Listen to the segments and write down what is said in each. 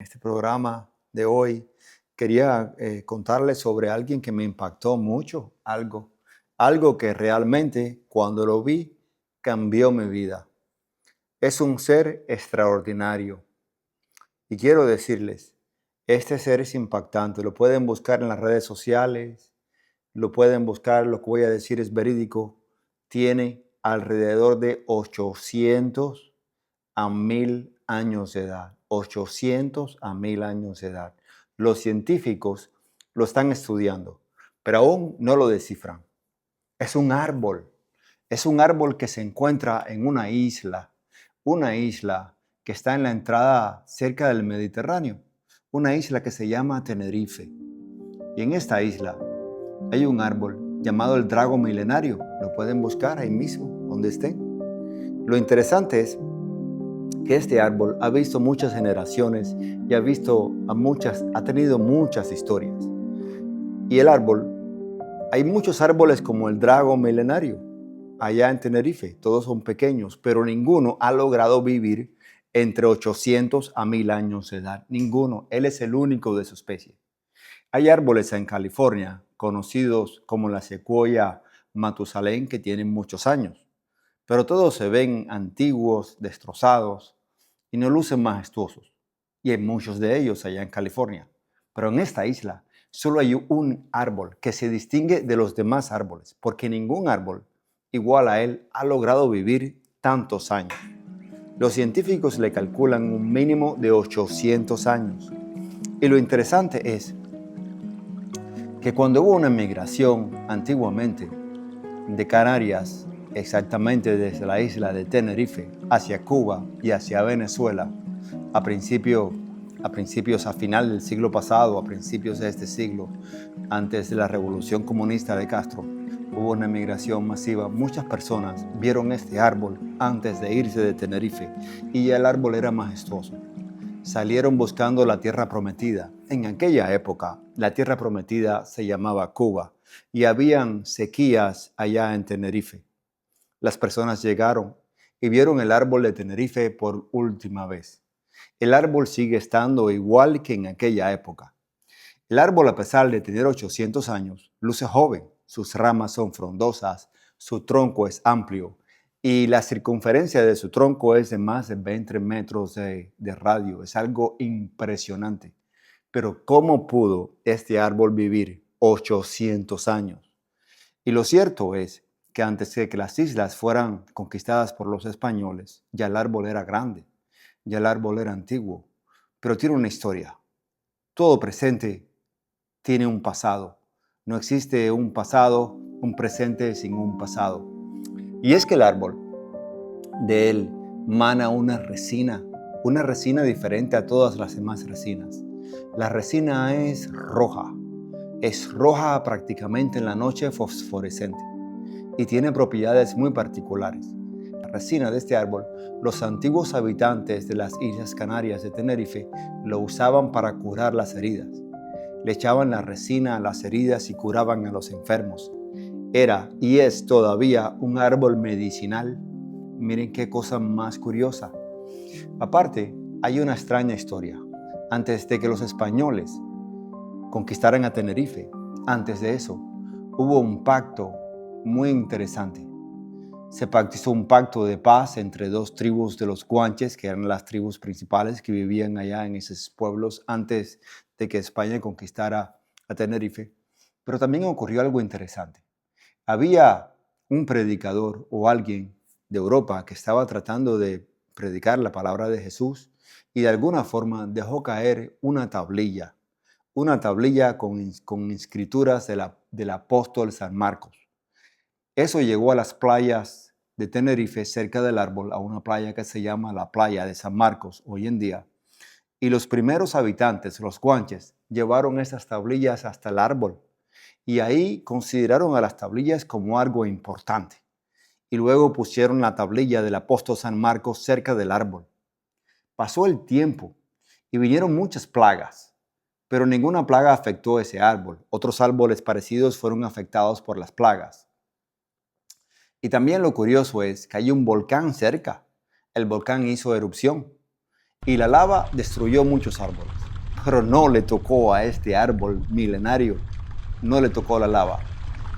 Este programa de hoy quería contarles sobre alguien que me impactó mucho, algo que realmente cuando lo vi cambió mi vida. Es un ser extraordinario y quiero decirles, este ser es impactante, lo pueden buscar en las redes sociales, lo pueden buscar, lo que voy a decir es verídico, tiene alrededor de 800 a 1000 años de edad, 800 a 1000 años de edad. Los científicos lo están estudiando, pero aún no lo descifran. Es un árbol que se encuentra en una isla que está en la entrada cerca del Mediterráneo, una isla que se llama Tenerife. Y en esta isla hay un árbol llamado el drago milenario. Lo pueden buscar ahí mismo, donde estén. Lo interesante es que este árbol ha visto muchas generaciones y ha tenido muchas historias. Y el árbol, hay muchos árboles como el drago milenario allá en Tenerife, todos son pequeños, pero ninguno ha logrado vivir entre 800 a 1000 años de edad. Ninguno, él es el único de su especie. Hay árboles en California conocidos como la secuoya Matusalén que tienen muchos años, pero todos se ven antiguos, destrozados y no lucen majestuosos. Y hay muchos de ellos allá en California. Pero en esta isla solo hay un árbol que se distingue de los demás árboles, porque ningún árbol igual a él ha logrado vivir tantos años. Los científicos le calculan un mínimo de 800 años. Y lo interesante es que cuando hubo una migración antiguamente de Canarias, exactamente desde la isla de Tenerife hacia Cuba y hacia Venezuela, a final del siglo pasado, a principios de este siglo, antes de la revolución comunista de Castro, hubo una migración masiva. Muchas personas vieron este árbol antes de irse de Tenerife y el árbol era majestuoso. Salieron buscando la tierra prometida. En aquella época, la tierra prometida se llamaba Cuba y habían sequías allá en Tenerife. Las personas llegaron y vieron el árbol de Tenerife por última vez. El árbol sigue estando igual que en aquella época. El árbol, a pesar de tener 800 años, luce joven. Sus ramas son frondosas, su tronco es amplio y la circunferencia de su tronco es de más de 20 metros de radio. Es algo impresionante. Pero ¿cómo pudo este árbol vivir 800 años? Y lo cierto es que antes de que las islas fueran conquistadas por los españoles, ya el árbol era grande, ya el árbol era antiguo, pero tiene una historia. Todo presente tiene un pasado. No existe un pasado, un presente sin un pasado. Y es que el árbol, de él mana una resina diferente a todas las demás resinas. La resina es roja prácticamente en la noche, fosforescente, y tiene propiedades muy particulares. La resina de este árbol, los antiguos habitantes de las Islas Canarias de Tenerife lo usaban para curar las heridas. Le echaban la resina a las heridas y curaban a los enfermos. Era y es todavía un árbol medicinal. Miren qué cosa más curiosa. Aparte, hay una extraña historia. Antes de que los españoles conquistaran a Tenerife, antes de eso, hubo un pacto muy interesante. Se hizo un pacto de paz entre dos tribus de los guanches, que eran las tribus principales que vivían allá en esos pueblos antes de que España conquistara a Tenerife. Pero también ocurrió algo interesante. Había un predicador o alguien de Europa que estaba tratando de predicar la palabra de Jesús y de alguna forma dejó caer una tablilla con escrituras del apóstol San Marcos. Eso llegó a las playas de Tenerife, cerca del árbol, a una playa que se llama la playa de San Marcos hoy en día. Y los primeros habitantes, los guanches, llevaron esas tablillas hasta el árbol y ahí consideraron a las tablillas como algo importante. Y luego pusieron la tablilla del apóstol San Marcos cerca del árbol. Pasó el tiempo y vinieron muchas plagas, pero ninguna plaga afectó ese árbol. Otros árboles parecidos fueron afectados por las plagas. Y también lo curioso es que hay un volcán cerca. El volcán hizo erupción y la lava destruyó muchos árboles, pero no le tocó a este árbol milenario, no le tocó la lava.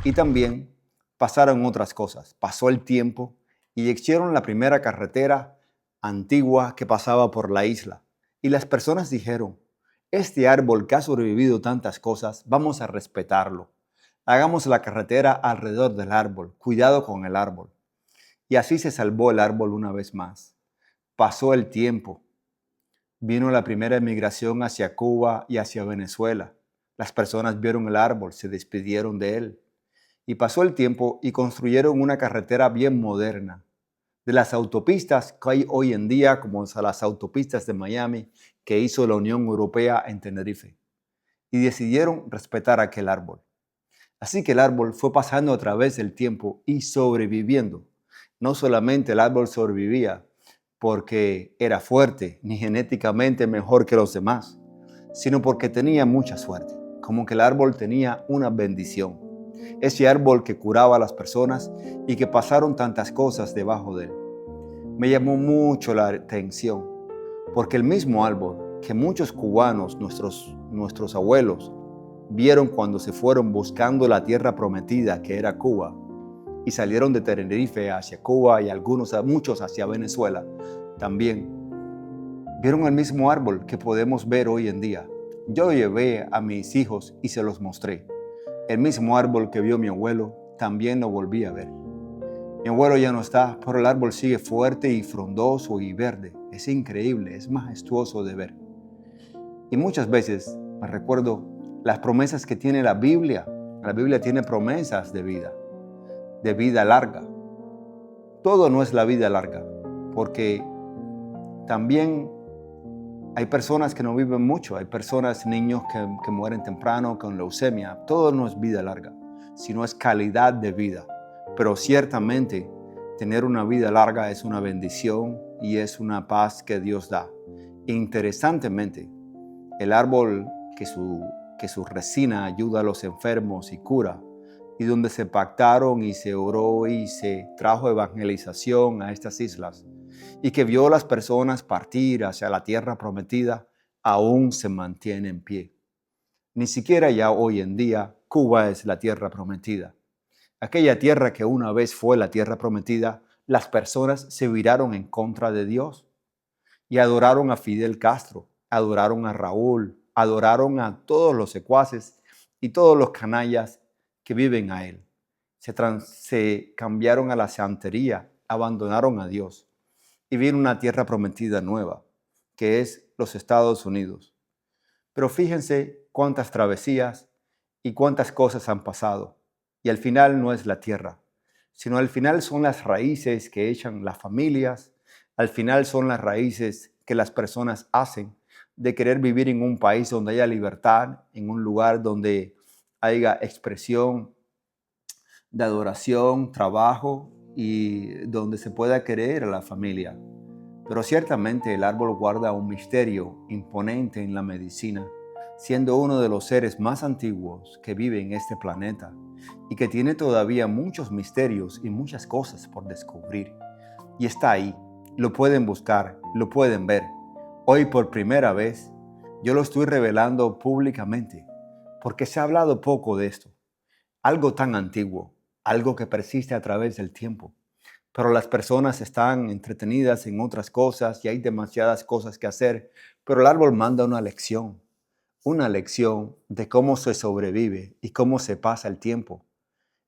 Y también pasaron otras cosas. Pasó el tiempo y hicieron la primera carretera antigua que pasaba por la isla. Y las personas dijeron, este árbol que ha sobrevivido tantas cosas, vamos a respetarlo. Hagamos la carretera alrededor del árbol, cuidado con el árbol. Y así se salvó el árbol una vez más. Pasó el tiempo. Vino la primera emigración hacia Cuba y hacia Venezuela. Las personas vieron el árbol, se despidieron de él. Y pasó el tiempo y construyeron una carretera bien moderna. De las autopistas que hay hoy en día, como las autopistas de Miami que hizo la Unión Europea en Tenerife. Y decidieron respetar aquel árbol. Así que el árbol fue pasando a través del tiempo y sobreviviendo. No solamente el árbol sobrevivía porque era fuerte ni genéticamente mejor que los demás, sino porque tenía mucha suerte, como que el árbol tenía una bendición. Ese árbol que curaba a las personas y que pasaron tantas cosas debajo de él. Me llamó mucho la atención, porque el mismo árbol que muchos cubanos, nuestros abuelos, vieron cuando se fueron buscando la tierra prometida que era Cuba y salieron de Tenerife hacia Cuba y muchos hacia Venezuela también. Vieron el mismo árbol que podemos ver hoy en día. Yo lo llevé a mis hijos y se los mostré. El mismo árbol que vio mi abuelo también lo volví a ver. Mi abuelo ya no está, pero el árbol sigue fuerte y frondoso y verde. Es increíble, es majestuoso de ver. Y muchas veces me recuerdo las promesas que tiene la Biblia. La Biblia tiene promesas de vida larga. Todo no es la vida larga, porque también hay personas que no viven mucho, hay niños que mueren temprano con leucemia. Todo no es vida larga, sino es calidad de vida. Pero ciertamente tener una vida larga es una bendición y es una paz que Dios da. Interesantemente, el árbol que su resina ayuda a los enfermos y cura, y donde se pactaron y se oró y se trajo evangelización a estas islas, y que vio a las personas partir hacia la tierra prometida, aún se mantiene en pie. Ni siquiera ya hoy en día Cuba es la tierra prometida. Aquella tierra que una vez fue la tierra prometida, las personas se viraron en contra de Dios y adoraron a Fidel Castro, adoraron a Raúl, adoraron a todos los secuaces y todos los canallas que viven a él. Se cambiaron a la santería, abandonaron a Dios y vino una tierra prometida nueva, que es los Estados Unidos. Pero fíjense cuántas travesías y cuántas cosas han pasado. Y al final no es la tierra, sino al final son las raíces que echan las familias, al final son las raíces que las personas hacen de querer vivir en un país donde haya libertad, en un lugar donde haya expresión de adoración, trabajo y donde se pueda querer a la familia. Pero ciertamente el árbol guarda un misterio imponente en la medicina, siendo uno de los seres más antiguos que vive en este planeta y que tiene todavía muchos misterios y muchas cosas por descubrir. Y está ahí, lo pueden buscar, lo pueden ver. Hoy por primera vez yo lo estoy revelando públicamente porque se ha hablado poco de esto. Algo tan antiguo, algo que persiste a través del tiempo. Pero las personas están entretenidas en otras cosas y hay demasiadas cosas que hacer. Pero el árbol manda una lección de cómo se sobrevive y cómo se pasa el tiempo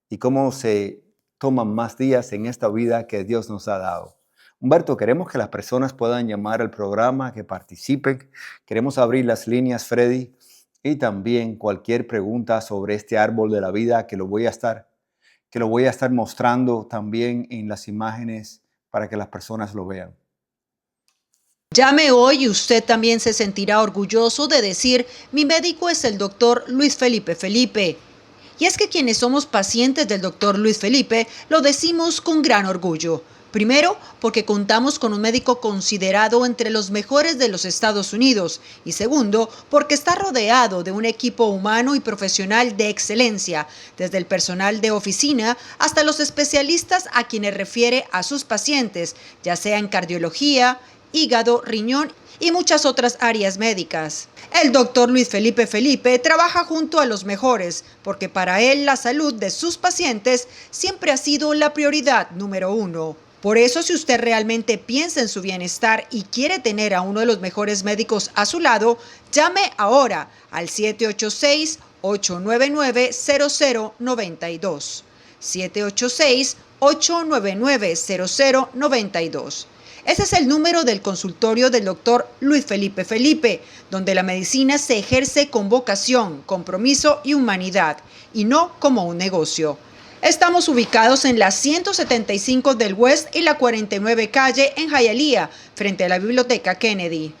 y cómo se toman más días en esta vida que Dios nos ha dado. Humberto, queremos que las personas puedan llamar al programa, que participen. Queremos abrir las líneas, Freddy, y también cualquier pregunta sobre este árbol de la vida que lo voy a estar mostrando también en las imágenes para que las personas lo vean. Llame hoy y usted también se sentirá orgulloso de decir, mi médico es el doctor Luis Felipe Felipe. Y es que quienes somos pacientes del doctor Luis Felipe lo decimos con gran orgullo. Primero, porque contamos con un médico considerado entre los mejores de los Estados Unidos. Y segundo, porque está rodeado de un equipo humano y profesional de excelencia, desde el personal de oficina hasta los especialistas a quienes refiere a sus pacientes, ya sea en cardiología, hígado, riñón y muchas otras áreas médicas. El doctor Luis Felipe Felipe trabaja junto a los mejores, porque para él la salud de sus pacientes siempre ha sido la prioridad número uno. Por eso, si usted realmente piensa en su bienestar y quiere tener a uno de los mejores médicos a su lado, llame ahora al 786-899-0092. 786-899-0092. Ese es el número del consultorio del doctor Luis Felipe Felipe, donde la medicina se ejerce con vocación, compromiso y humanidad, y no como un negocio. Estamos ubicados en la 175 del West y la 49 calle en Hialeah, frente a la Biblioteca Kennedy.